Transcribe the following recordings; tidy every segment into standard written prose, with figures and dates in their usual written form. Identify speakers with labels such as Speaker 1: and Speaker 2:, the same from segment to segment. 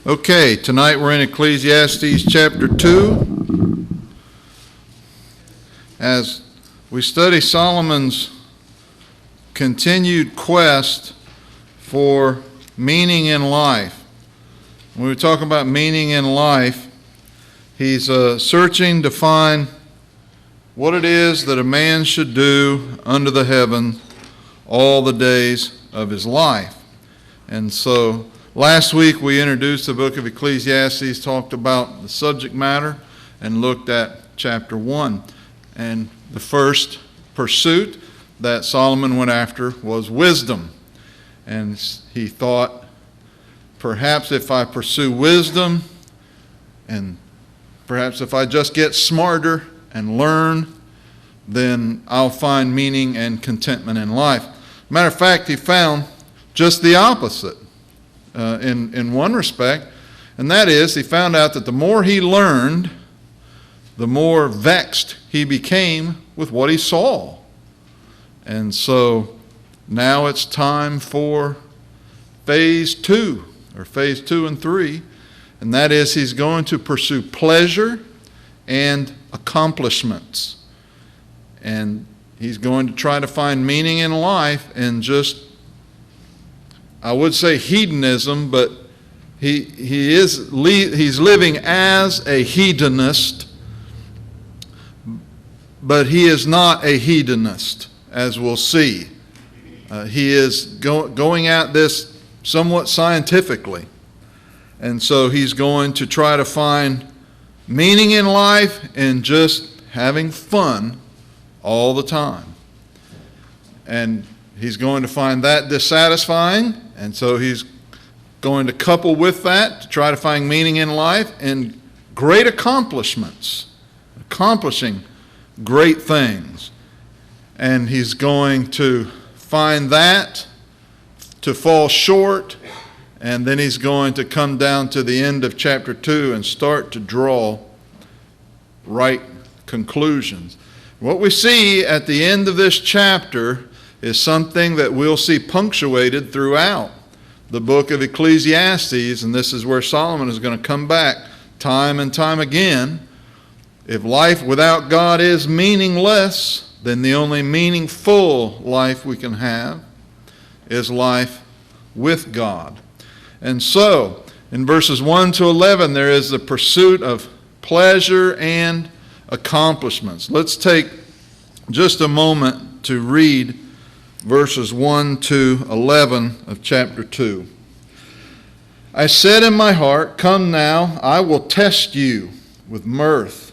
Speaker 1: Okay, tonight we're in Ecclesiastes chapter 2. As we study Solomon's continued quest for meaning in life. When we talk about meaning in life, he's searching to find what it is that a man should do under the heaven all the days of his life. And so last week we introduced the book of Ecclesiastes, talked about the subject matter, and looked at chapter 1. And the first pursuit that Solomon went after was wisdom. And he thought, perhaps if I pursue wisdom, and perhaps if I just get smarter and learn, then I'll find meaning and contentment in life. Matter of fact, he found just the opposite. In one respect, and that is he found out that the more he learned, the more vexed he became with what he saw. And so now it's time for phase 2 and 3, and that is he's going to pursue pleasure and accomplishments. And he's going to try to find meaning in life in just, I would say hedonism, but he's living as a hedonist, but he is not a hedonist, as we'll see. He is going at this somewhat scientifically. And so he's going to try to find meaning in life and just having fun all the time. And he's going to find that dissatisfying, and so he's going to couple with that to try to find meaning in life and great accomplishments, accomplishing great things. And he's going to find that to fall short, and then he's going to come down to the end of chapter 2 and start to draw right conclusions. What we see at the end of this chapter is something that we'll see punctuated throughout the book of Ecclesiastes, and this is where Solomon is going to come back time and time again. If life without God is meaningless, then the only meaningful life we can have is life with God. And so, in verses 1 to 11, there is the pursuit of pleasure and accomplishments. Let's take just a moment to read verses 1 to 11 of chapter 2. I said in my heart, come now, I will test you with mirth.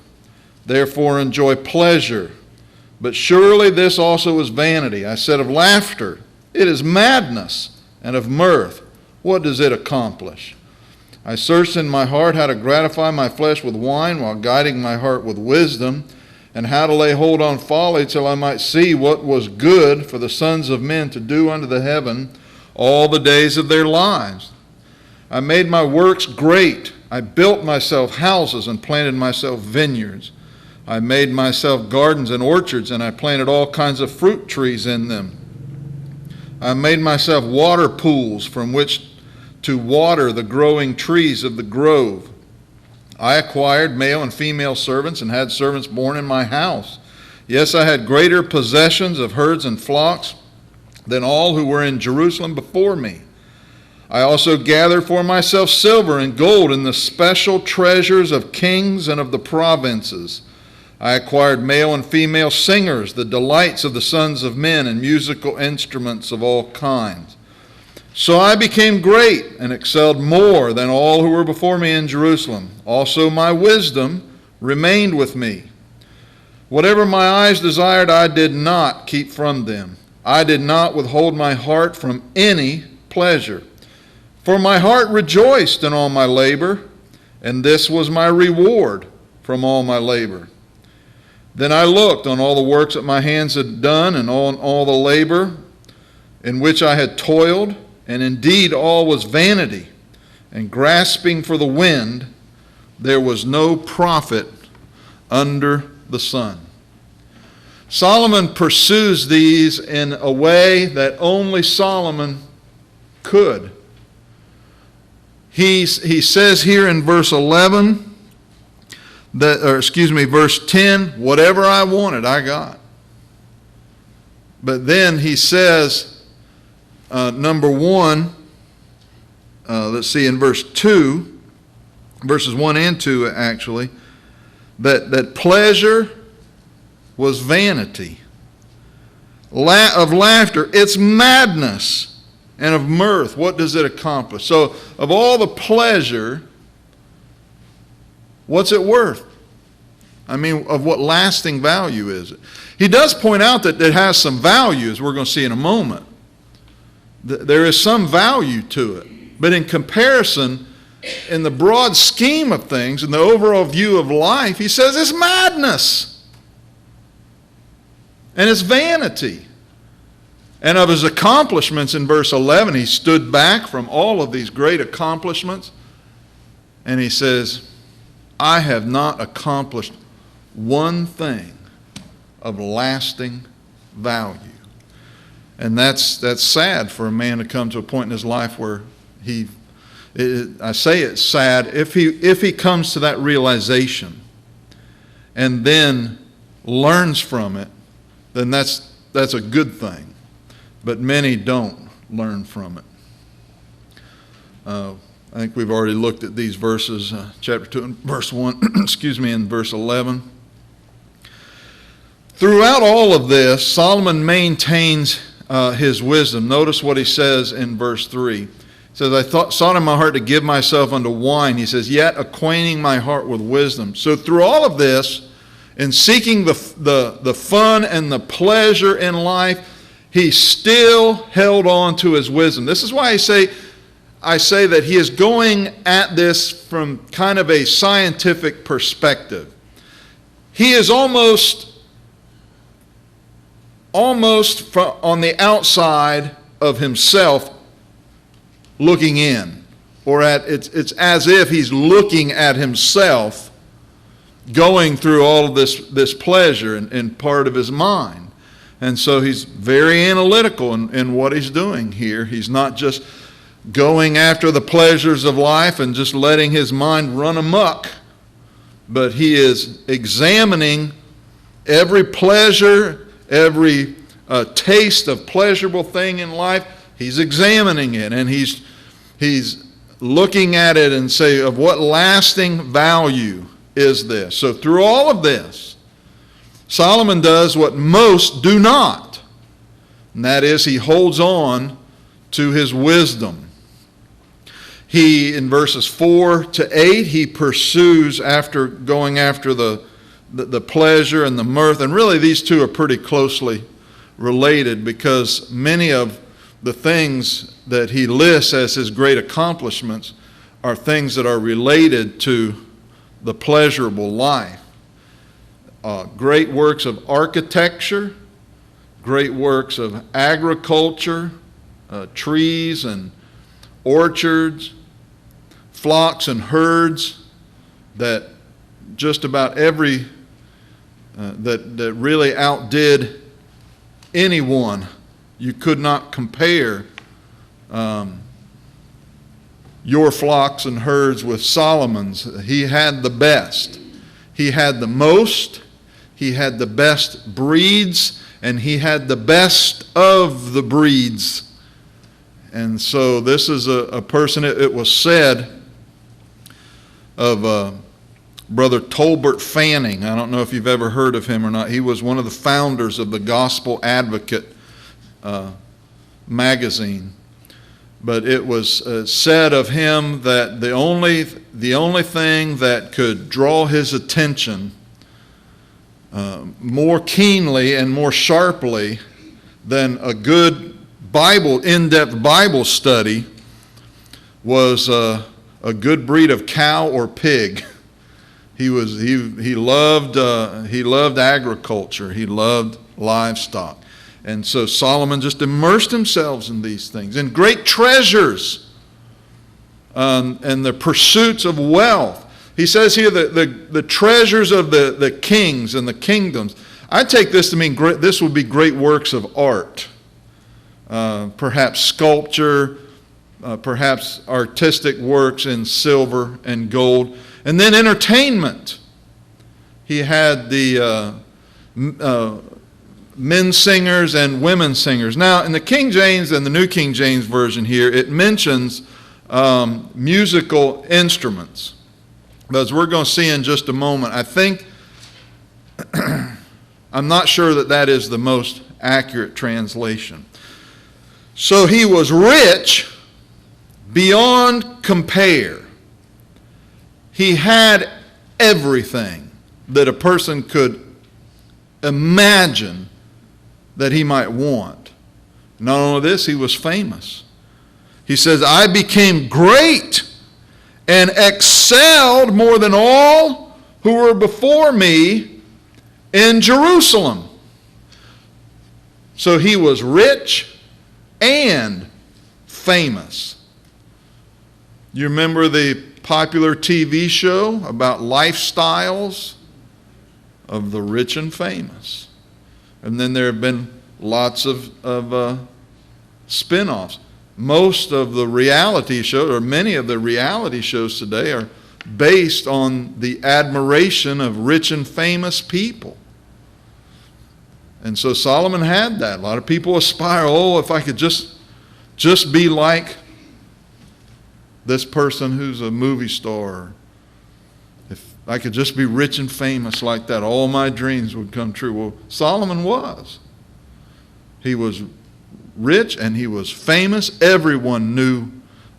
Speaker 1: Therefore enjoy pleasure. But surely this also is vanity. I said of laughter, it is madness. And of mirth, what does it accomplish? I searched in my heart how to gratify my flesh with wine while guiding my heart with wisdom, and how to lay hold on folly till I might see what was good for the sons of men to do under the heaven all the days of their lives. I made my works great. I built myself houses and planted myself vineyards. I made myself gardens and orchards, and I planted all kinds of fruit trees in them. I made myself water pools from which to water the growing trees of the grove. I acquired male and female servants and had servants born in my house. Yes, I had greater possessions of herds and flocks than all who were in Jerusalem before me. I also gathered for myself silver and gold and the special treasures of kings and of the provinces. I acquired male and female singers, the delights of the sons of men, and musical instruments of all kinds. So I became great and excelled more than all who were before me in Jerusalem. Also my wisdom remained with me. Whatever my eyes desired, I did not keep from them. I did not withhold my heart from any pleasure. For my heart rejoiced in all my labor, and this was my reward from all my labor. Then I looked on all the works that my hands had done, and on all the labor in which I had toiled, and indeed all was vanity, and grasping for the wind, there was no profit under the sun. Solomon pursues these in a way that only Solomon could. he says here in verse 11, verse 10, whatever I wanted, I got. But then he says, number one, let's see, in verse 2, verses 1 and 2 actually, that pleasure was vanity. Of laughter, it's madness. And of mirth, what does it accomplish? So, of all the pleasure, what's it worth? I mean, of what lasting value is it? He does point out that it has some value, as we're going to see in a moment. There is some value to it. But in comparison, in the broad scheme of things, in the overall view of life, he says it's madness. And it's vanity. And of his accomplishments in verse 11, he stood back from all of these great accomplishments. And he says, I have not accomplished one thing of lasting value. And that's sad for a man to come to a point in his life where I say it's sad, if he comes to that realization and then learns from it, then that's a good thing. But many don't learn from it. I think we've already looked at these verses, chapter 2 and verse 1, and verse 11. Throughout all of this, Solomon maintains his wisdom. Notice what he says in verse 3. He says, I sought in my heart to give myself unto wine. He says, yet acquainting my heart with wisdom. So through all of this, in seeking the fun and the pleasure in life, he still held on to his wisdom. This is why I say that he is going at this from kind of a scientific perspective. He is almost on the outside of himself looking in. Or it's as if he's looking at himself going through all of this pleasure in part of his mind. And so he's very analytical in what he's doing here. He's not just going after the pleasures of life and just letting his mind run amok, but he is examining every pleasure, every taste of pleasurable thing in life. He's examining it, and he's looking at it and say, of what lasting value is this? So through all of this, Solomon does what most do not, and that is he holds on to his wisdom. He, in verses 4 to 8, he pursues going after the pleasure and the mirth, and really these two are pretty closely related because many of the things that he lists as his great accomplishments are things that are related to the pleasurable life. Great works of architecture, great works of agriculture, trees and orchards, flocks and herds, that just about every, that really outdid anyone. You could not compare your flocks and herds with Solomon's. He had the best. He had the most. He had the best breeds, and he had the best of the breeds. And so this is a person, it was said of Brother Tolbert Fanning. I don't know if you've ever heard of him or not. He was one of the founders of the Gospel Advocate magazine. But it was said of him that the only thing that could draw his attention more keenly and more sharply than a good in-depth Bible study was a good breed of cow or pig. He loved agriculture. He loved livestock. And so Solomon just immersed himself in these things, in great treasures and the pursuits of wealth. He says here that the treasures of the kings and the kingdoms. I take this to mean this would be great works of art. Perhaps sculpture, perhaps artistic works in silver and gold. And then entertainment. He had the men singers and women singers. Now, in the King James and the New King James Version here, it mentions musical instruments. But as we're going to see in just a moment, I think, I'm not sure that that is the most accurate translation. So he was rich beyond compare. He had everything that a person could imagine that he might want. Not only this, he was famous. He says, I became great and excelled more than all who were before me in Jerusalem. So he was rich and famous. You remember the popular TV show about lifestyles of the rich and famous? And then there have been lots of spin-offs. Most of the reality shows, or many of the reality shows today, are based on the admiration of rich and famous people. And so Solomon had that. A lot of people aspire, oh, if I could just be like this person who's a movie star. If I could just be rich and famous like that, all my dreams would come true. Well, Solomon was. He was rich and he was famous. Everyone knew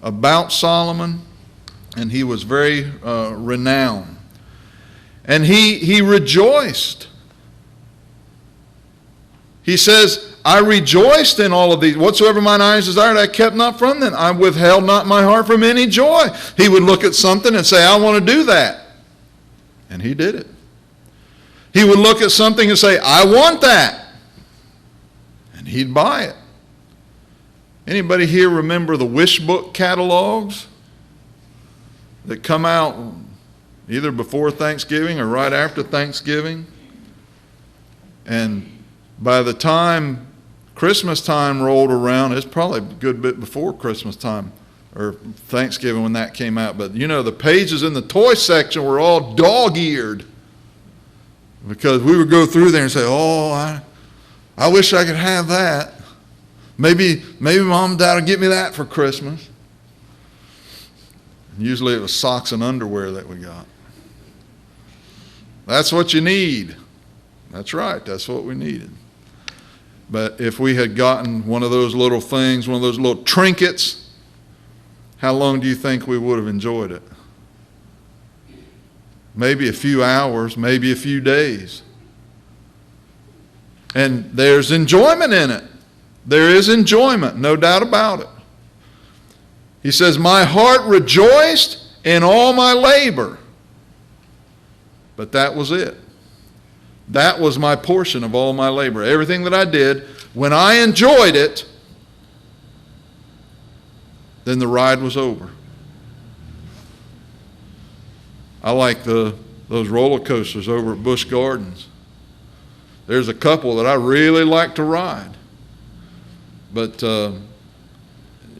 Speaker 1: about Solomon, and he was very renowned. And he rejoiced. He says, I rejoiced in all of these. Whatsoever mine eyes desired, I kept not from them. I withheld not my heart from any joy. He would look at something and say, I want to do that. And he did it. He would look at something and say, I want that. And he'd buy it. Anybody here remember the wish book catalogs that come out either before Thanksgiving or right after Thanksgiving? And by the time Christmas time rolled around, it's probably a good bit before Christmas time or Thanksgiving when that came out. But you know, the pages in the toy section were all dog-eared because we would go through there and say, oh, I wish I could have that. Maybe Mom and Dad will get me that for Christmas. And usually it was socks and underwear that we got. That's what you need. That's right. That's what we needed. But if we had gotten one of those little things, one of those little trinkets, how long do you think we would have enjoyed it? Maybe a few hours, maybe a few days. And there's enjoyment in it. There is enjoyment, no doubt about it. He says, my heart rejoiced in all my labor. But that was it. That was my portion of all my labor. Everything that I did, when I enjoyed it, then the ride was over. I like those roller coasters over at Busch Gardens. There's a couple that I really like to ride. But,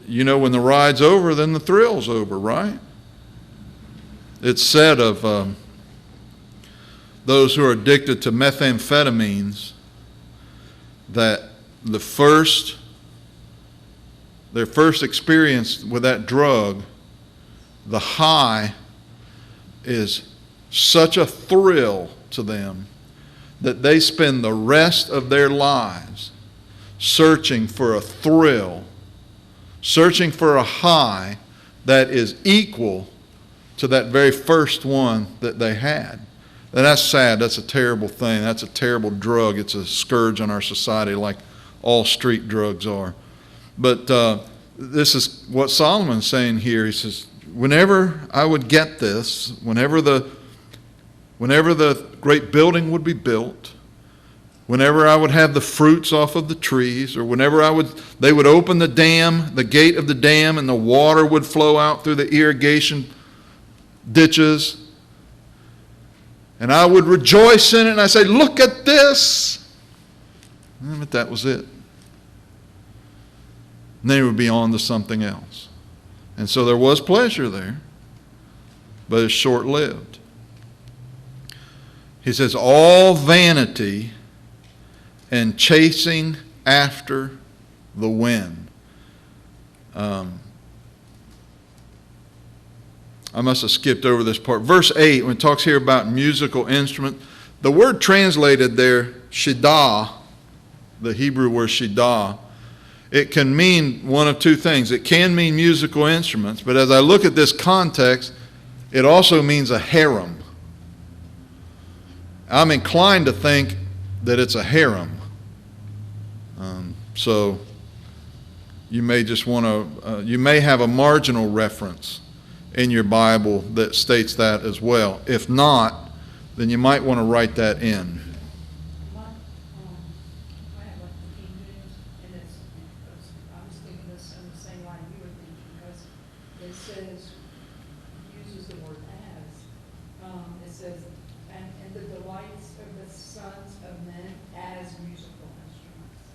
Speaker 1: you know, when the ride's over, then the thrill's over, right? It's said of those who are addicted to methamphetamines that their first experience with that drug, the high is such a thrill to them that they spend the rest of their lives searching for a thrill, searching for a high that is equal to that very first one that they had. And that's sad. That's a terrible thing. That's a terrible drug. It's a scourge on our society like all street drugs are. But this is what Solomon's saying here. He says, whenever I would get this, whenever the great building would be built, whenever I would have the fruits off of the trees, or whenever they would open the dam, the gate of the dam, and the water would flow out through the irrigation ditches, and I would rejoice in it, and I say, look at this. But that was it. And then it would be on to something else. And so there was pleasure there, but it's short-lived. He says, all vanity and chasing after the wind. I must have skipped over this part. Verse 8, when it talks here about musical instrument, the word translated there, shiddah, the Hebrew word shiddah, it can mean one of two things. It can mean musical instruments, but as I look at this context, it also means a harem. I'm inclined to think that it's a harem. So you may just want to, you may have a marginal reference in your Bible that states that as well. If not, then you might want to write that in.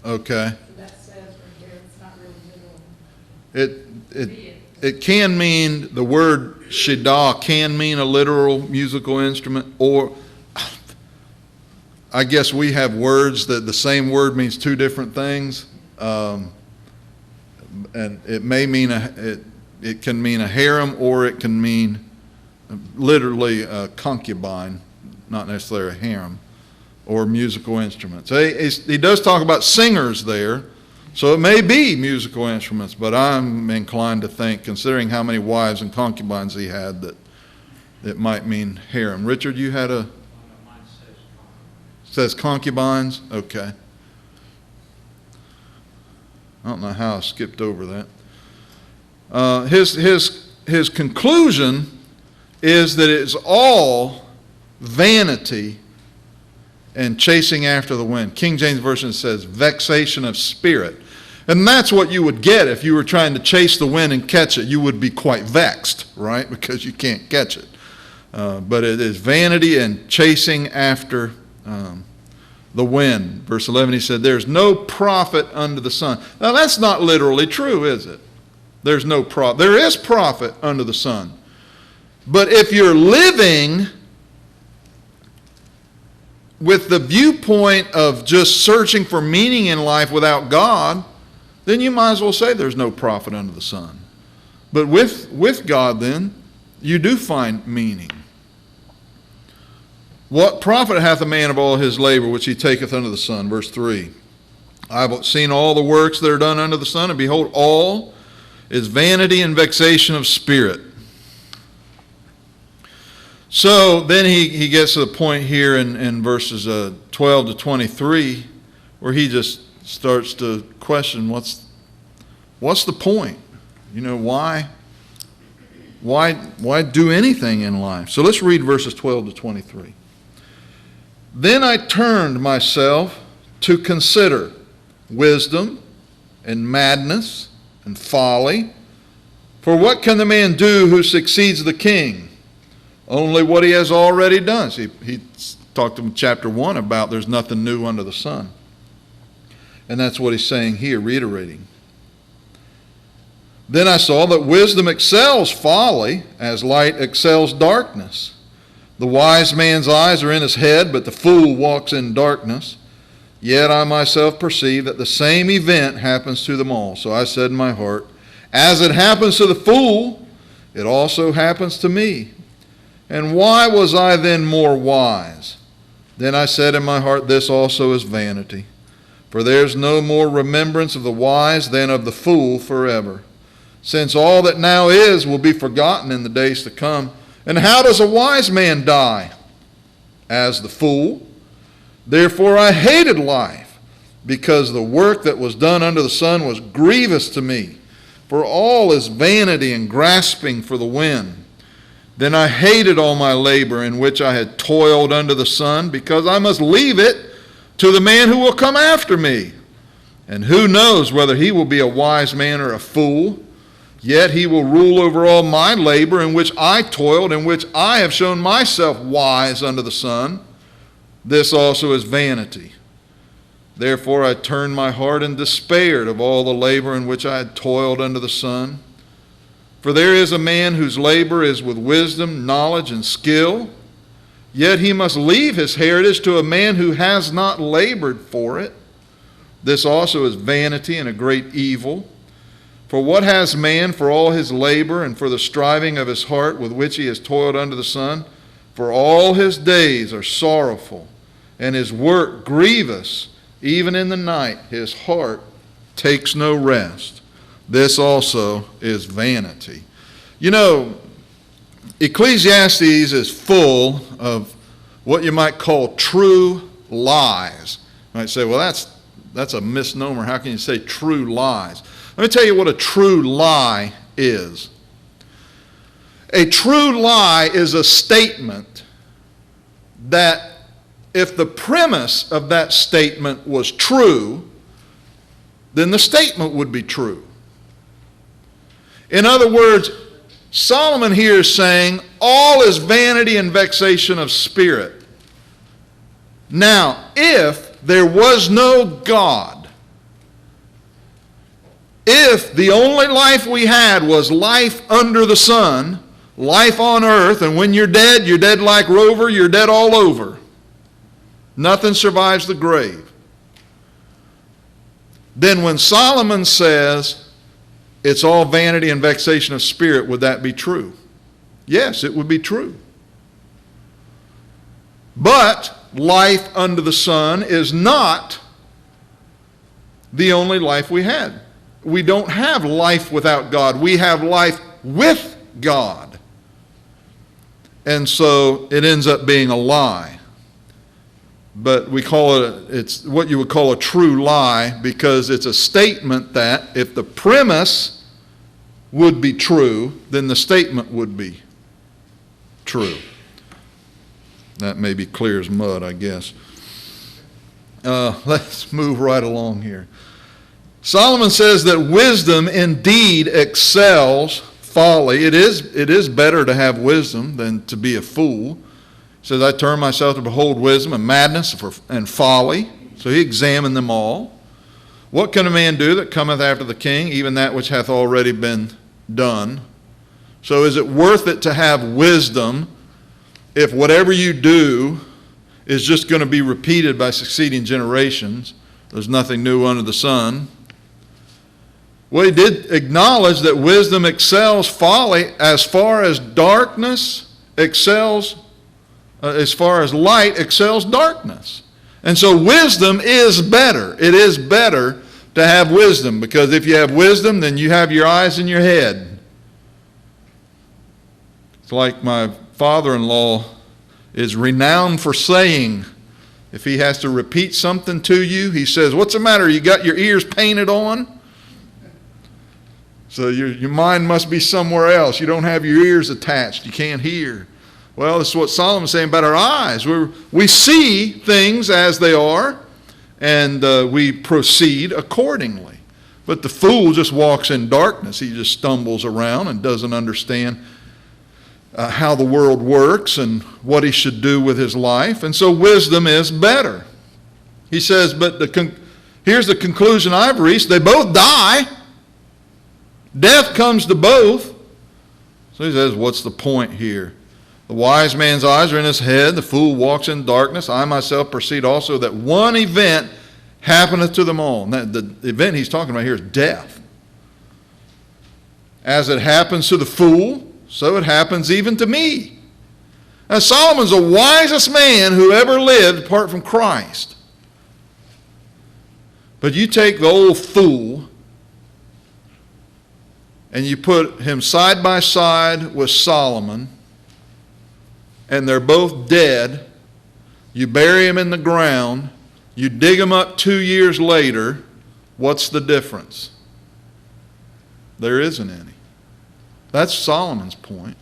Speaker 1: Okay.
Speaker 2: So that says right there, it's not really literal.
Speaker 1: It can mean, the word shiddah can mean a literal musical instrument, or I guess we have words that the same word means two different things. And it may mean, it can mean a harem, or it can mean literally a concubine, not necessarily a harem, or musical instruments. He does talk about singers there, so it may be musical instruments, but I'm inclined to think, considering how many wives and concubines he had, that it might mean harem. Richard, you had a...
Speaker 3: Mine
Speaker 1: says concubines? Okay. I don't know how I skipped over that. His conclusion is that it's all vanity and chasing after the wind. King James Version says vexation of spirit. And that's what you would get if you were trying to chase the wind and catch it. You would be quite vexed, right? Because you can't catch it. But it is vanity and chasing after the wind. Verse 11, he said, there's no profit under the sun. Now that's not literally true, is it? There's no profit. There is profit under the sun. But if you're living with the viewpoint of just searching for meaning in life without God, then you might as well say there's no profit under the sun. But with God, then, you do find meaning. What profit hath a man of all his labor which he taketh under the sun? Verse 3. I have seen all the works that are done under the sun, and behold, all is vanity and vexation of spirit. So then he gets to the point here in verses 12 to 23 where he just starts to question what's the point? You know, why do anything in life? So let's read verses 12 to 23. Then I turned myself to consider wisdom and madness and folly. For what can the man do who succeeds the king? Only what he has already done. See, he talked in chapter 1 about there's nothing new under the sun. And that's what he's saying here, reiterating. Then I saw that wisdom excels folly, as light excels darkness. The wise man's eyes are in his head, but the fool walks in darkness. Yet I myself perceive that the same event happens to them all. So I said in my heart, as it happens to the fool, it also happens to me. And why was I then more wise? Then I said in my heart, this also is vanity. For there's no more remembrance of the wise than of the fool forever. Since all that now is will be forgotten in the days to come. And how does a wise man die? As the fool. Therefore I hated life, because the work that was done under the sun was grievous to me. For all is vanity and grasping for the wind. Then I hated all my labor in which I had toiled under the sun, because I must leave it to the man who will come after me. And who knows whether he will be a wise man or a fool? Yet he will rule over all my labor in which I toiled, in which I have shown myself wise under the sun. This also is vanity. Therefore I turned my heart and despaired of all the labor in which I had toiled under the sun. For there is a man whose labor is with wisdom, knowledge, and skill. Yet he must leave his heritage to a man who has not labored for it. This also is vanity and a great evil. For what has man for all his labor and for the striving of his heart with which he has toiled under the sun? For all his days are sorrowful, and his work grievous. Even in the night his heart takes no rest. This also is vanity. You know, Ecclesiastes is full of what you might call true lies. You might say, well, that's a misnomer. How can you say true lies? Let me tell you what a true lie is. A true lie is a statement that if the premise of that statement was true, then the statement would be true. In other words, Solomon here is saying all is vanity and vexation of spirit. Now, if there was no God, if the only life we had was life under the sun, life on earth, and when you're dead like Rover, you're dead all over. Nothing survives the grave. Then when Solomon says it's all vanity and vexation of spirit, would that be true? Yes, it would be true. But life under the sun is not the only life we had. We don't have life without God. We have life with God. And so it ends up being a lie. But we call it's what you would call a true lie, because it's a statement that if the premise would be true, then the statement would be true. That may be clear as mud, I guess. Let's move right along here. Solomon says that wisdom indeed excels folly. It is better to have wisdom than to be a fool. He says, I turn myself to behold wisdom and madness and folly. So he examined them all. What can a man do that cometh after the king, even that which hath already been done? So is it worth it to have wisdom if whatever you do is just going to be repeated by succeeding generations? There's nothing new under the sun. Well, he did acknowledge that wisdom excels folly as far as darkness excels, as far as light excels darkness. And so wisdom is better. It is better to have wisdom, because if you have wisdom, then you have your eyes in your head. It's like my father-in-law is renowned for saying, if he has to repeat something to you, he says, what's the matter? You got your ears painted on? So your mind must be somewhere else. You don't have your ears attached. You can't hear. Well, this is what Solomon's saying about our eyes. We see things as they are, and we proceed accordingly. But the fool just walks in darkness. He just stumbles around and doesn't understand how the world works and what he should do with his life. And so wisdom is better. He says, but here's the conclusion I've reached. They both die. Death comes to both. So he says, what's the point here? The wise man's eyes are in his head. The fool walks in darkness. I myself proceed also that one event happeneth to them all. And the event he's talking about here is death. As it happens to the fool, so it happens even to me. Now Solomon's the wisest man who ever lived apart from Christ. But you take the old fool and you put him side by side with Solomon, and they're both dead. You bury him in the ground. You dig him up 2 years later. What's the difference? There isn't any. That's Solomon's point.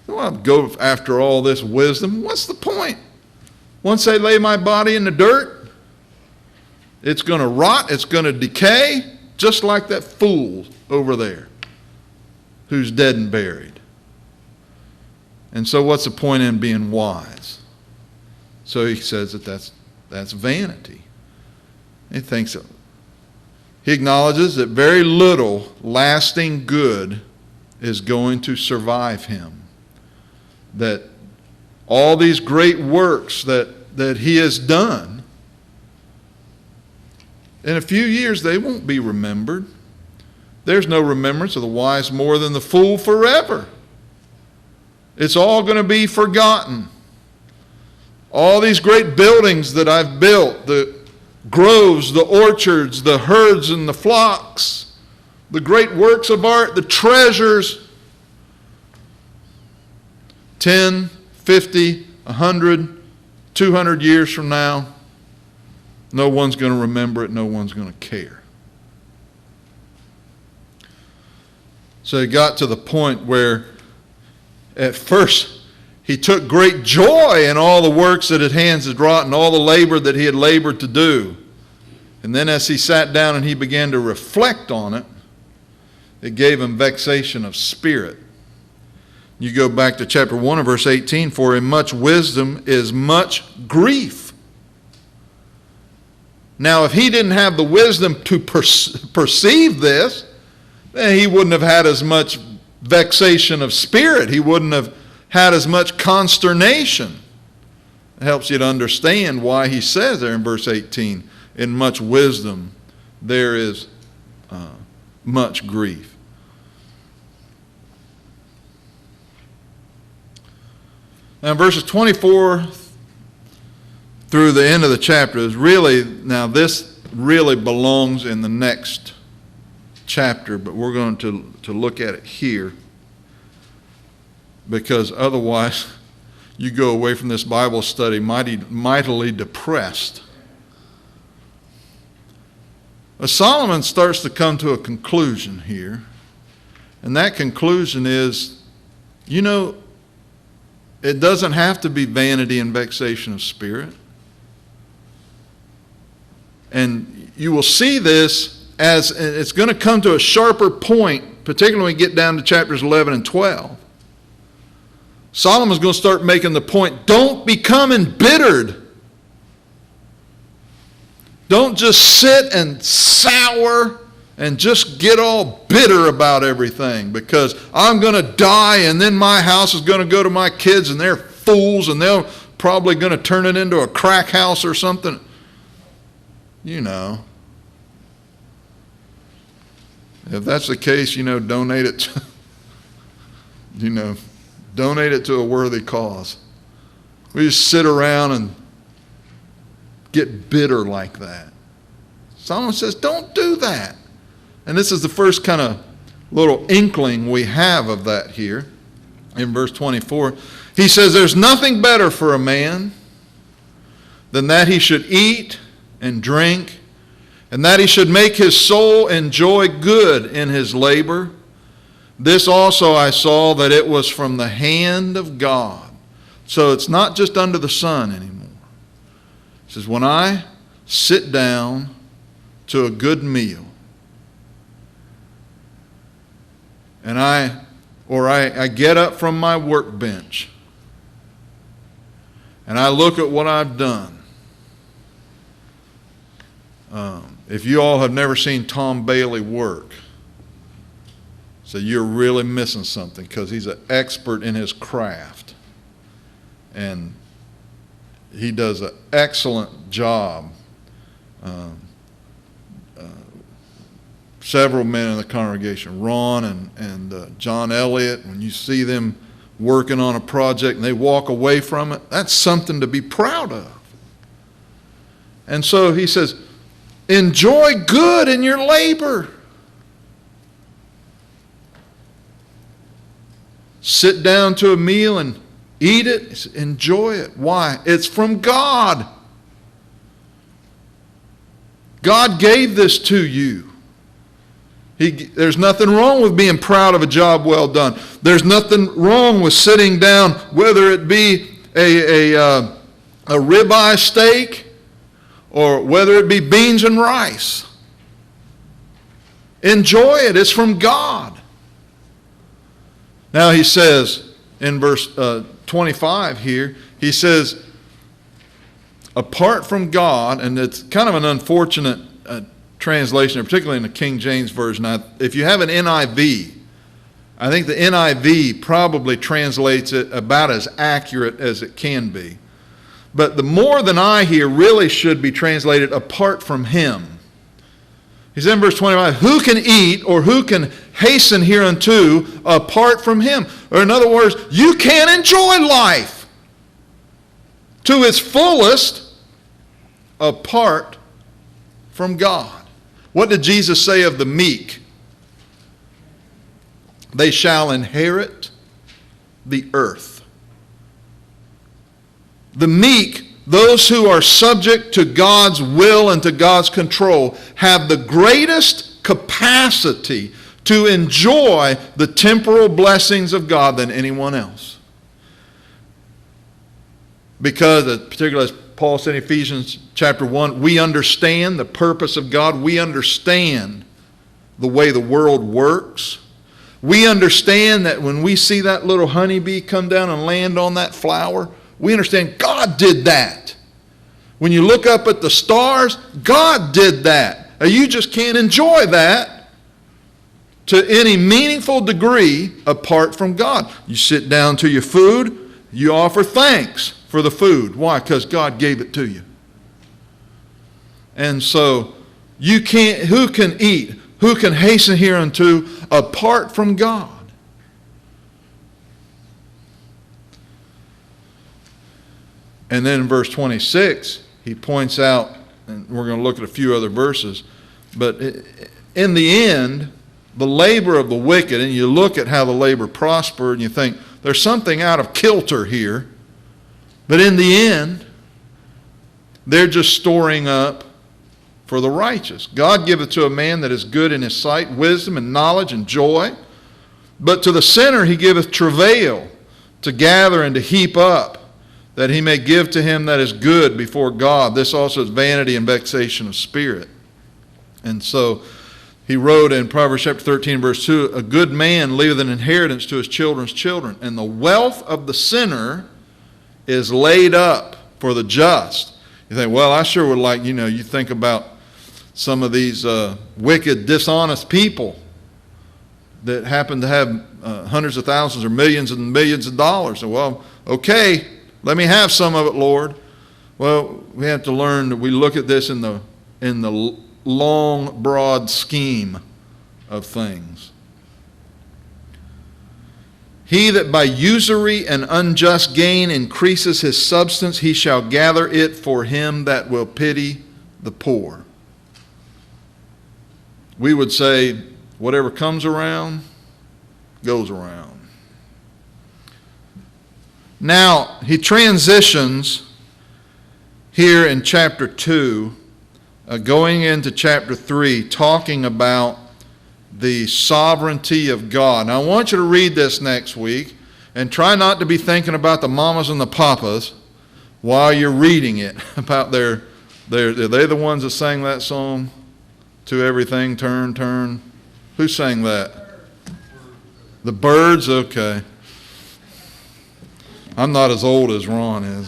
Speaker 1: Well, I'll go after all this wisdom. What's the point? Once they lay my body in the dirt, it's going to rot, it's going to decay, just like that fool over there who's dead and buried. And so what's the point in being wise? So he says that that's vanity. He acknowledges that very little lasting good is going to survive him. That all these great works that he has done, in a few years they won't be remembered. There's no remembrance of the wise more than the fool forever. It's all going to be forgotten. All these great buildings that I've built, the groves, the orchards, the herds and the flocks, the great works of art, the treasures, 10, 50, 100, 200 years from now, no one's going to remember it, no one's going to care. So he got to the point where at first he took great joy in all the works that his hands had wrought and all the labor that he had labored to do. And then as he sat down and he began to reflect on it, it gave him vexation of spirit. You go back to chapter 1 and verse 18, for in much wisdom is much grief. Now, if he didn't have the wisdom to perceive this, then he wouldn't have had as much vexation of spirit. He wouldn't have had as much consternation. It helps you to understand why he says there in verse 18, in much wisdom there is much grief. Now, verses 24 through the end of the chapter is really, now this really belongs in the next chapter, but we're going to look at it here, because otherwise you go away from this Bible study mightily depressed. But Solomon starts to come to a conclusion here, and that conclusion is, it doesn't have to be vanity and vexation of spirit. And you will see this as it's going to come to a sharper point, particularly when we get down to chapters 11 and 12. Solomon's going to start making the point, don't become embittered. Don't just sit and sour and just get all bitter about everything because I'm going to die and then my house is going to go to my kids and they're fools and they're probably going to turn it into a crack house or something. If that's the case, donate it to, donate it to a worthy cause. We just sit around and get bitter like that. Solomon says, don't do that. And this is the first kind of little inkling we have of that here in verse 24. He says, there's nothing better for a man than that he should eat and drink, and that he should make his soul enjoy good in his labor. This also I saw, that it was from the hand of God. So it's not just under the sun anymore. He says, when I sit down to a good meal, and I get up from my workbench, and I look at what I've done. If you all have never seen Tom Bailey work, so you're really missing something, because he's an expert in his craft. And he does an excellent job. Several men in the congregation, Ron and John Elliott, when you see them working on a project and they walk away from it, that's something to be proud of. And so he says, enjoy good in your labor. Sit down to a meal and eat it. Enjoy it. Why? It's from God. God gave this to you. There's nothing wrong with being proud of a job well done. There's nothing wrong with sitting down, whether it be a ribeye steak or whether it be beans and rice. Enjoy it. It's from God. Now he says in verse 25 here, he says, apart from God, and it's kind of an unfortunate translation, particularly in the King James Version. Now, if you have an NIV, I think the NIV probably translates it about as accurate as it can be. But the more than I here really should be translated apart from him. He's in verse 25, who can eat or who can hasten hereunto apart from him? Or in other words, you can't enjoy life to its fullest apart from God. What did Jesus say of the meek? They shall inherit the earth. The meek, those who are subject to God's will and to God's control, have the greatest capacity to enjoy the temporal blessings of God than anyone else. Because, particularly as Paul said in Ephesians chapter 1, we understand the purpose of God. We understand the way the world works. We understand that when we see that little honeybee come down and land on that flower, we understand God did that. When you look up at the stars, God did that. Now, you just can't enjoy that to any meaningful degree apart from God. You sit down to your food, you offer thanks for the food. Why? Because God gave it to you. And so, you can't, who can eat? Who can hasten hereunto apart from God? And then in verse 26, he points out, and we're going to look at a few other verses, but in the end, the labor of the wicked, and you look at how the labor prospered, and you think, there's something out of kilter here. But in the end, they're just storing up for the righteous. God giveth to a man that is good in his sight, wisdom and knowledge and joy. But to the sinner he giveth travail to gather and to heap up, that he may give to him that is good before God. This also is vanity and vexation of spirit. And so he wrote in Proverbs chapter 13, verse 2, a good man leaveth an inheritance to his children's children, and the wealth of the sinner is laid up for the just. You think, well, I sure would like, you think about some of these wicked, dishonest people that happen to have hundreds of thousands or millions and millions of dollars. And well, okay, let me have some of it, Lord. Well, we have to learn that we look at this in the long, broad scheme of things. He that by usury and unjust gain increases his substance, he shall gather it for him that will pity the poor. We would say, whatever comes around, goes around. Now, he transitions here in chapter 2, going into chapter 3, talking about the sovereignty of God. Now, I want you to read this next week, and try not to be thinking about the mamas and the papas while you're reading it, about are they the ones that sang that song? To everything, turn, turn. Who sang that? The Birds? Okay. I'm not as old as Ron is.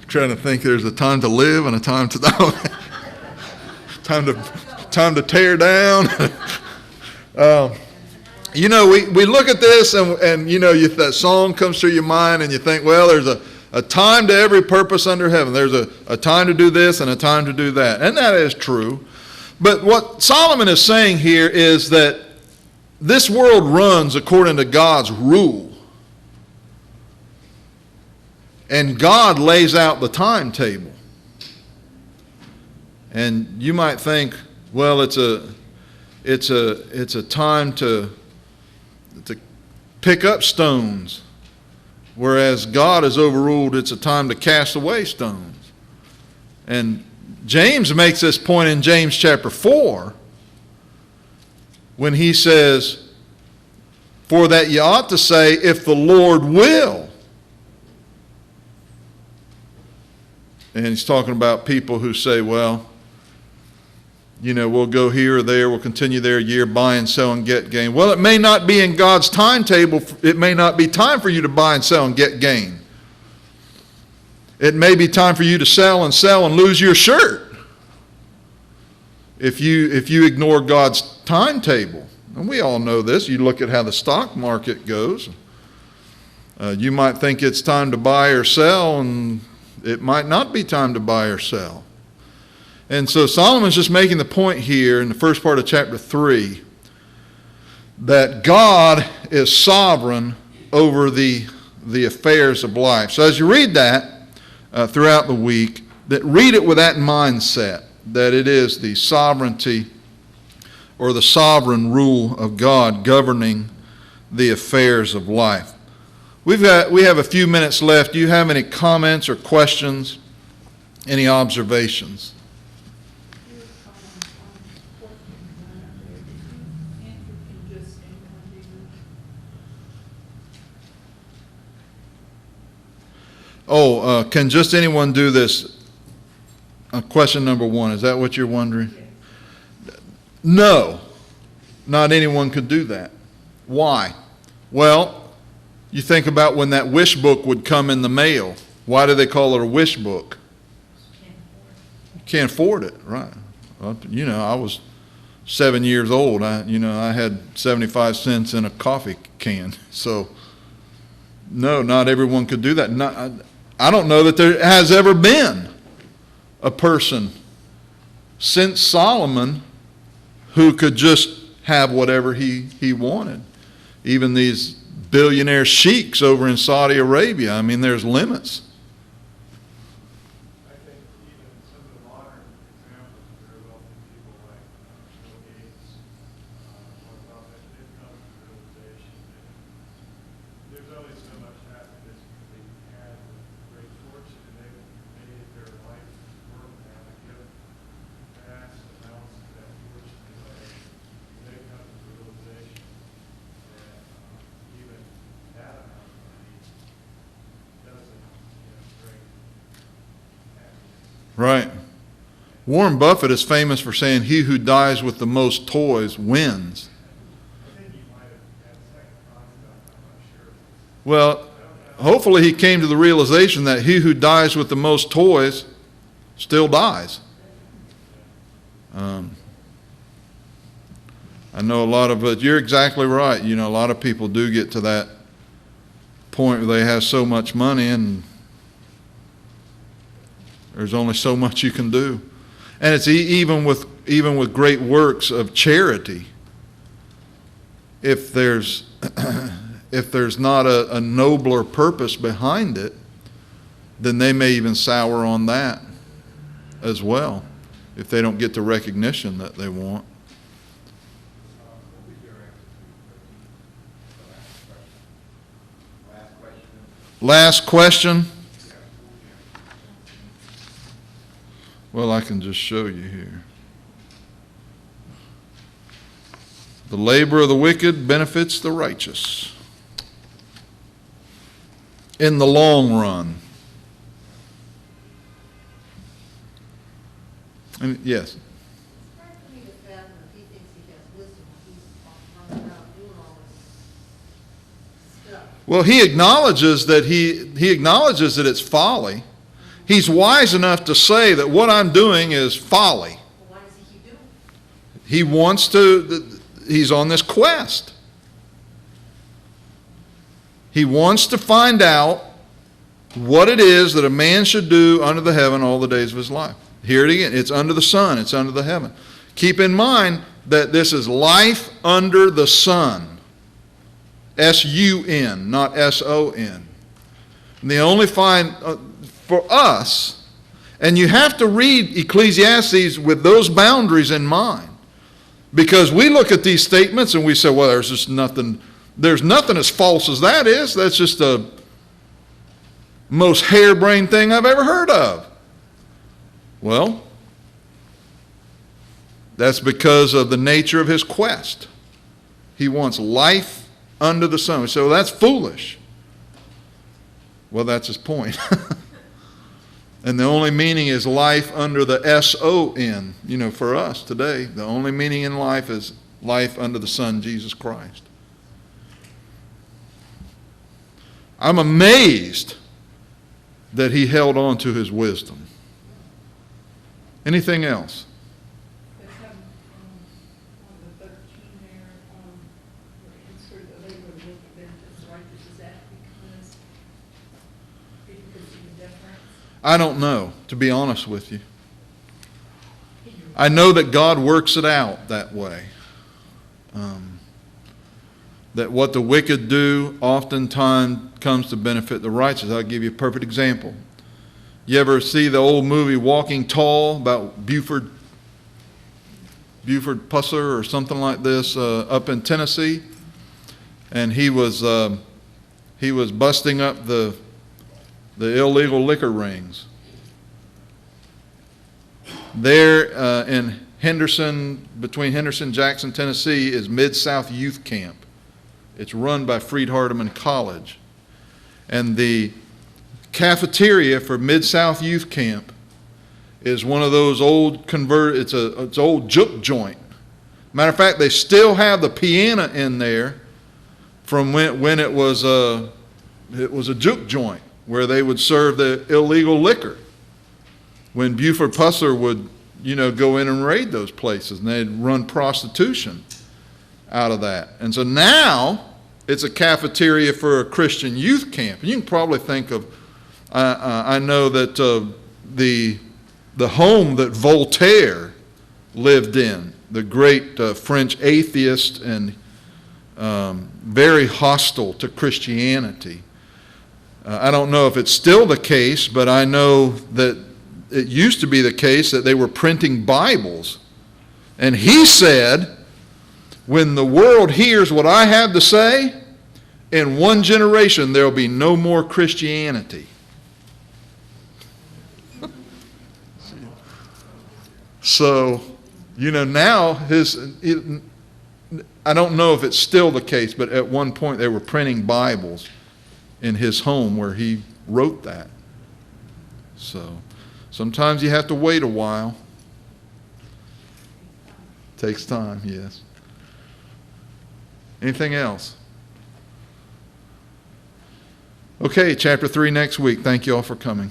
Speaker 1: Trying to think there's a time to live and a time to time to tear down. We look at this and that song comes through your mind and you think, well, there's a time to every purpose under heaven. There's a time to do this and a time to do that. And that is true. But what Solomon is saying here is that this world runs according to God's rule. And God lays out the timetable. And you might think, well, it's a time to pick up stones, whereas God has overruled it's a time to cast away stones. And James makes this point in James chapter 4 when he says, for that ye ought to say, if the Lord will. And he's talking about people who say, well, we'll go here or there, we'll continue there a year, buy and sell and get gain. Well, it may not be in God's timetable. It may not be time for you to buy and sell and get gain. It may be time for you to sell and lose your shirt if you ignore God's timetable. And we all know this. You look at how the stock market goes. You might think it's time to buy or sell, and it might not be time to buy or sell. And so Solomon's just making the point here in the first part of chapter 3 that God is sovereign over the affairs of life. So as you read that throughout the week, read it with that mindset, that it is the sovereignty or the sovereign rule of God governing the affairs of life. We have a few minutes left. Do you have any comments or questions, any observations? Can just anyone do this? Question number 1, is that what you're wondering? No, not anyone could do that. Why? Well, you think about when that wish book would come in the mail. Why do they call it a wish book? You can't afford it, right? Well, I was 7 years old. I had 75 cents in a coffee can. So, no, not everyone could do that. I don't know that there has ever been a person since Solomon who could just have whatever he wanted. Even these billionaire sheiks over in Saudi Arabia, I mean, there's limits.
Speaker 3: I think even some of the modern examples of very wealthy people like Bill Gates, what about that, they've come to the realization that there's only so much happiness they can have with great fortune, and they've made their life work now to give vast amounts of that fortune away. They've come to the realization that even that amount of money doesn't bring happiness.
Speaker 1: Right. Warren Buffett is famous for saying, he who dies with the most toys wins.
Speaker 3: I think you might have had a second concept, I'm not sure.
Speaker 1: Well, hopefully he came to the realization that he who dies with the most toys still dies. I know a lot of it. You're exactly right. A lot of people do get to that point where they have so much money and there's only so much you can do. And it's even with great works of charity. If there's not a nobler purpose behind it, then they may even sour on that as well, if they don't get the recognition that they want. Last question. Well, I can just show you here. The labor of the wicked benefits the righteous in the long run. And yes. Well, he acknowledges that he acknowledges that it's folly. He's wise enough to say that what I'm doing is folly.
Speaker 2: Well, why does he keep doing it?
Speaker 1: He wants to, he's on this quest. He wants to find out what it is that a man should do under the heaven all the days of his life. Hear it again. It's under the sun. It's under the heaven. Keep in mind that this is life under the sun. S-U-N, not S-O-N. And the only for us, and you have to read Ecclesiastes with those boundaries in mind. Because we look at these statements and we say, well, there's nothing as false as that is. That's just the most harebrained thing I've ever heard of. Well, that's because of the nature of his quest. He wants life under the sun. We say, well, that's foolish. Well, that's his point. And the only meaning is life under the S-O-N. For us today, the only meaning in life is life under the Son, Jesus Christ. I'm amazed that he held on to his wisdom. Anything else?
Speaker 2: Let's have, on the 13 there, where it answered that they would look at benefits righteous. Is that because people could see the difference?
Speaker 1: I don't know, to be honest with you. I know that God works it out that way. That what the wicked do oftentimes comes to benefit the righteous. I'll give you a perfect example. You ever see the old movie Walking Tall about Buford Pusser or something like this up in Tennessee? And he was busting up the illegal liquor rings. There in Henderson, between Henderson and Jackson, Tennessee, is Mid-South Youth Camp. It's run by Freed-Hardeman College. And the cafeteria for Mid-South Youth Camp is one of those old it's an old juke joint. Matter of fact, they still have the piano in there from when it was a juke joint where they would serve the illegal liquor. When Buford Pusser would, go in and raid those places, and they'd run prostitution out of that. And so now it's a cafeteria for a Christian youth camp. And you can probably think of, I know that the home that Voltaire lived in, the great French atheist and very hostile to Christianity. I don't know if it's still the case, but I know that it used to be the case that they were printing Bibles. And he said, when the world hears what I have to say, in one generation there will be no more Christianity. So, now I don't know if it's still the case, but at one point they were printing Bibles in his home where he wrote that. So, sometimes you have to wait a while. Takes time, yes. Anything else? Okay, chapter 3 next week. Thank you all for coming.